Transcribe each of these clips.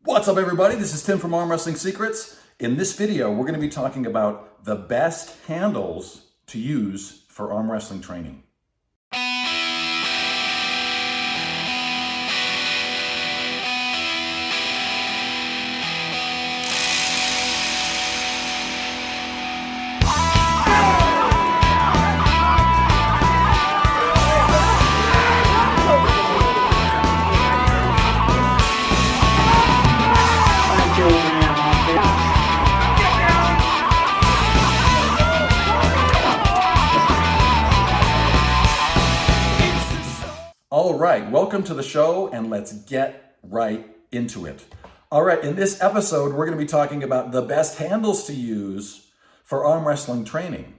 What's up, everybody? This is Tim from Arm Wrestling Secrets. In this video, we're going to be talking about the best handles to use for arm wrestling training. All right, welcome to the show, and let's get right into it. All right, in this episode, we're going to be talking about the best handles to use for arm wrestling training.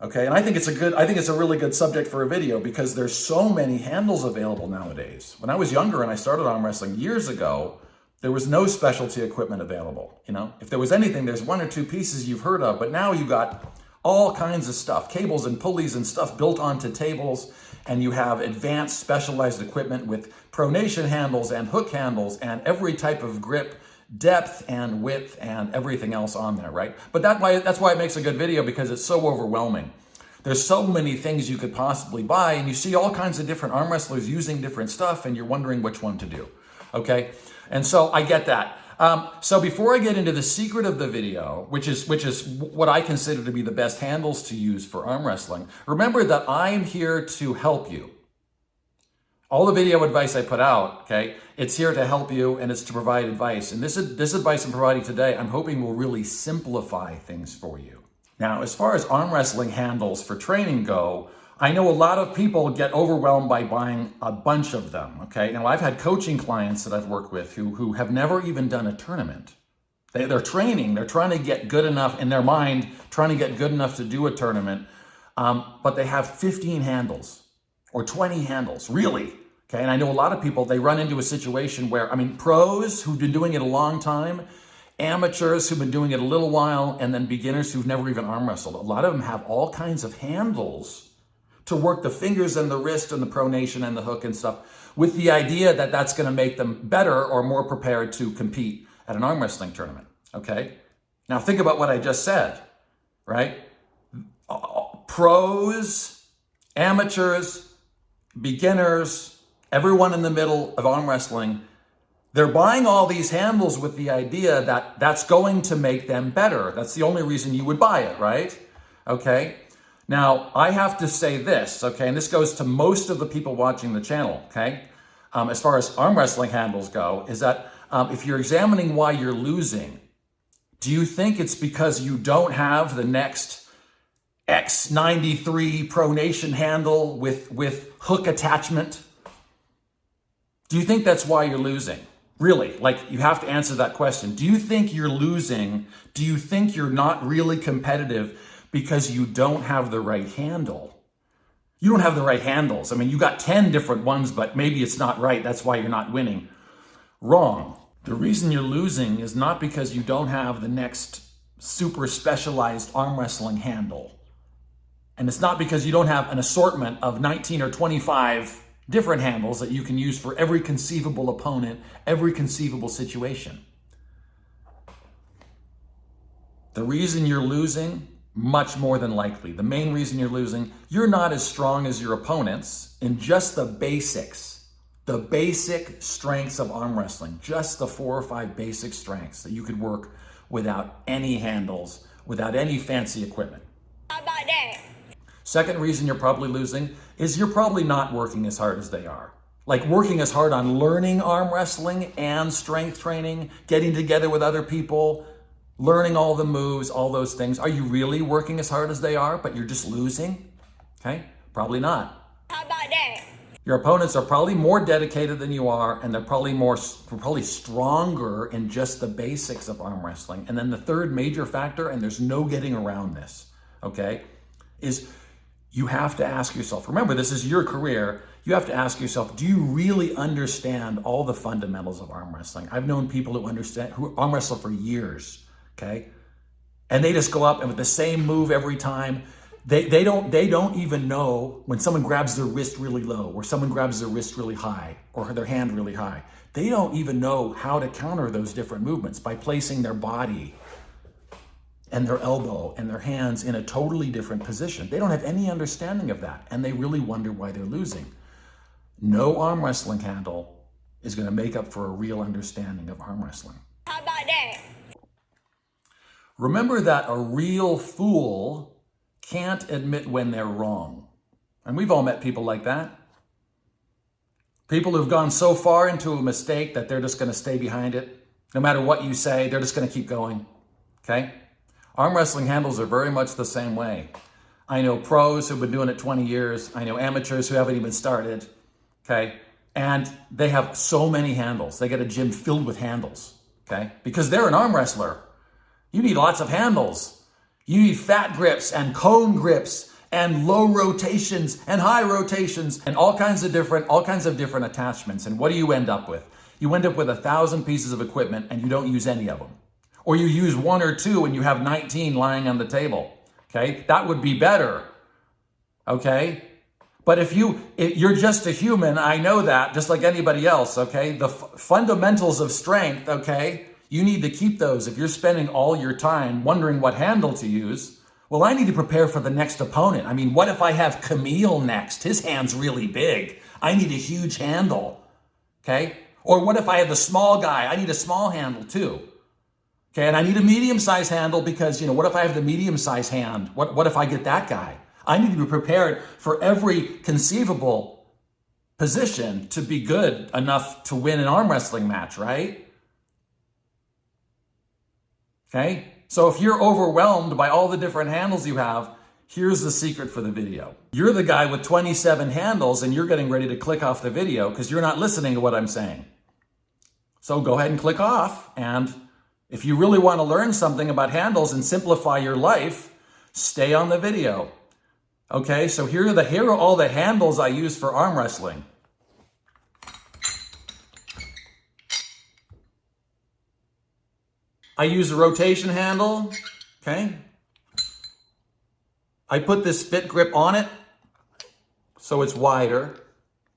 Okay, and I think it's a really good subject for a video because there's so many handles available nowadays. When I was younger and I started arm wrestling years ago, there was no specialty equipment available. You know, if there was anything, there's one or two pieces you've heard of, but now you got all kinds of stuff, cables and pulleys and stuff built onto tables, and you have advanced specialized equipment with pronation handles and hook handles and every type of grip, depth and width and everything else on there, right? But that's why it makes a good video, because it's so overwhelming. There's so many things you could possibly buy, and you see all kinds of different arm wrestlers using different stuff, and you're wondering which one to do, okay? And so I get that. So before I get into the secret of the video, which is what I consider to be the best handles to use for arm wrestling, remember that I'm here to help you. All the video advice I put out, okay, it's here to help you and it's to provide advice. And this advice I'm providing today, I'm hoping will really simplify things for you. Now, as far as arm wrestling handles for training go, I know a lot of people get overwhelmed by buying a bunch of them, okay? Now, I've had coaching clients that I've worked with who have never even done a tournament. They're training, they're trying to get good enough in their mind, trying to get good enough to do a tournament, but they have 15 handles or 20 handles, really, okay? And I know a lot of people, they run into a situation where, pros who've been doing it a long time, amateurs who've been doing it a little while, and then beginners who've never even arm wrestled. A lot of them have all kinds of handles to work the fingers and the wrist and the pronation and the hook and stuff, with the idea that that's going to make them better or more prepared to compete at an arm wrestling tournament, okay? Now think about what I just said, right? Pros, amateurs, beginners, everyone in the middle of arm wrestling, they're buying all these handles with the idea that that's going to make them better. That's the only reason you would buy it, right? Okay? Now, I have to say this, okay, and this goes to most of the people watching the channel, okay, as far as arm wrestling handles go, is that if you're examining why you're losing, do you think it's because you don't have the next X93 pronation handle with hook attachment? Do you think that's why you're losing? Really, like, you have to answer that question. Do you think you're losing? Do you think you're not really competitive because you don't have the right handle? You don't have the right handles. You got 10 different ones, but maybe it's not right. That's why you're not winning. Wrong. The reason you're losing is not because you don't have the next super specialized arm wrestling handle. And it's not because you don't have an assortment of 19 or 25 different handles that you can use for every conceivable opponent, every conceivable situation. The reason you're losing, much more than likely, the main reason you're losing, you're not as strong as your opponents in just the basics, the basic strengths of arm wrestling, just the 4 or 5 basic strengths that you could work without any handles, without any fancy equipment. How about that? Second reason you're probably losing is you're probably not working as hard as they are. Like, working as hard on learning arm wrestling and strength training, getting together with other people, learning all the moves, all those things. Are you really working as hard as they are, but you're just losing? Okay, probably not. How about that? Your opponents are probably more dedicated than you are, and they're probably stronger in just the basics of arm wrestling. And then the third major factor, and there's no getting around this, okay, is you have to ask yourself, remember, this is your career, you have to ask yourself, do you really understand all the fundamentals of arm wrestling? I've known people who arm wrestle for years, okay? And they just go up and with the same move every time. They don't even know when someone grabs their wrist really low or someone grabs their wrist really high or their hand really high. They don't even know how to counter those different movements by placing their body and their elbow and their hands in a totally different position. They don't have any understanding of that, and they really wonder why they're losing. No arm wrestling handle is going to make up for a real understanding of arm wrestling. How about that? Remember that a real fool can't admit when they're wrong. And we've all met people like that. People who've gone so far into a mistake that they're just going to stay behind it. No matter what you say, they're just going to keep going. Okay? Arm wrestling handles are very much the same way. I know pros who've been doing it 20 years. I know amateurs who haven't even started. Okay? And they have so many handles. They get a gym filled with handles. Okay? Because they're an arm wrestler. You need lots of handles. You need fat grips and cone grips and low rotations and high rotations and all kinds of different attachments. And what do you end up with? You end up with 1,000 pieces of equipment and you don't use any of them. Or you use 1 or 2 and you have 19 lying on the table. Okay? That would be better. Okay? But if you're just a human, I know that, just like anybody else, okay? The fundamentals of strength, okay? You need to keep those. If you're spending all your time wondering what handle to use, well, I need to prepare for the next opponent. I mean, what if I have Camille next? His hand's really big. I need a huge handle, okay? Or what if I have the small guy? I need a small handle too, okay? And I need a medium-sized handle because, what if I have the medium-sized hand? What if I get that guy? I need to be prepared for every conceivable position to be good enough to win an arm wrestling match, right? Okay? So if you're overwhelmed by all the different handles you have, here's the secret for the video. You're the guy with 27 handles and you're getting ready to click off the video because you're not listening to what I'm saying. So go ahead and click off. And if you really want to learn something about handles and simplify your life, stay on the video. Okay, so here are all the handles I use for arm wrestling. I use a rotation handle, okay? I put this fit grip on it so it's wider,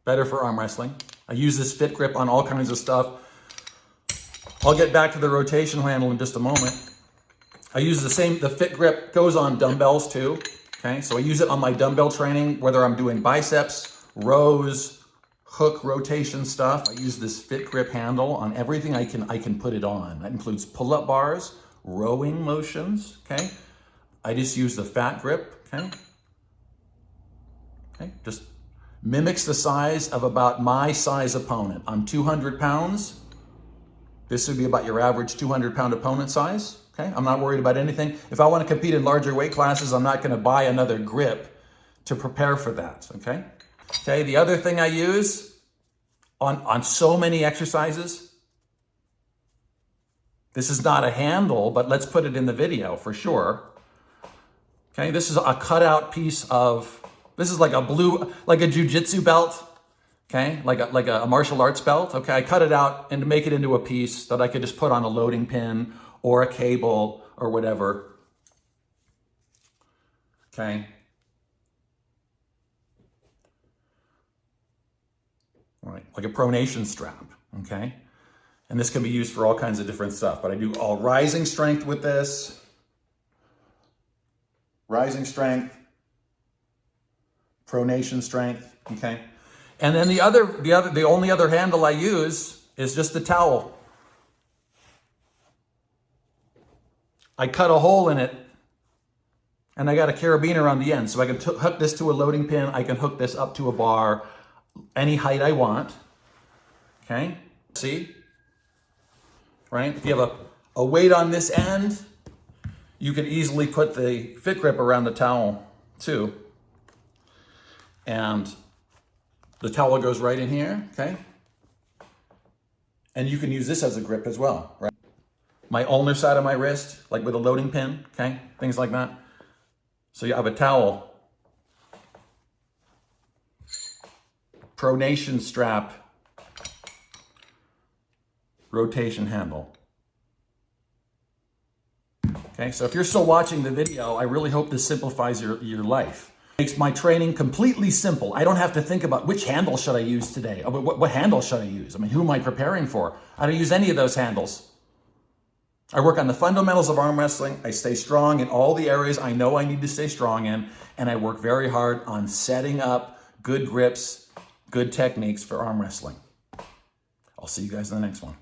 better for arm wrestling. I use this fit grip on all kinds of stuff. I'll get back to the rotation handle in just a moment. I use the fit grip goes on dumbbells too, okay? So I use it on my dumbbell training, whether I'm doing biceps, rows, hook rotation stuff. I use this fit grip handle on everything I can put it on. That includes pull-up bars, rowing motions, okay? I just use the fat grip, okay? Okay, just mimics the size of about my size opponent. I'm 200 pounds. This would be about your average 200-pound opponent size, okay? I'm not worried about anything. If I want to compete in larger weight classes, I'm not going to buy another grip to prepare for that, okay? Okay, the other thing I use on so many exercises, this is not a handle, but let's put it in the video for sure. Okay, this is a cutout piece of, this is like a jiu-jitsu belt, okay, like a martial arts belt. Okay, I cut it out and to make it into a piece that I could just put on a loading pin or a cable or whatever. Okay. All right, like a pronation strap, okay? And this can be used for all kinds of different stuff, but I do all rising strength with this. Rising strength, pronation strength, okay? And then the only other handle I use is just the towel. I cut a hole in it and I got a carabiner on the end. So I can hook this to a loading pin. I can hook this up to a bar, any height I want, okay? See? Right? If you have a weight on this end, you can easily put the fit grip around the towel too. And the towel goes right in here, okay? And you can use this as a grip as well, right? My ulnar side of my wrist, like with a loading pin, okay? Things like that. So you have a towel. Pronation strap, rotation handle. Okay, so if you're still watching the video, I really hope this simplifies your life. Makes my training completely simple. I don't have to think about which handle should I use today. What handle should I use? I mean, who am I preparing for? I don't use any of those handles. I work on the fundamentals of arm wrestling. I stay strong in all the areas I know I need to stay strong in. And I work very hard on setting up good grips, good techniques for arm wrestling. I'll see you guys in the next one.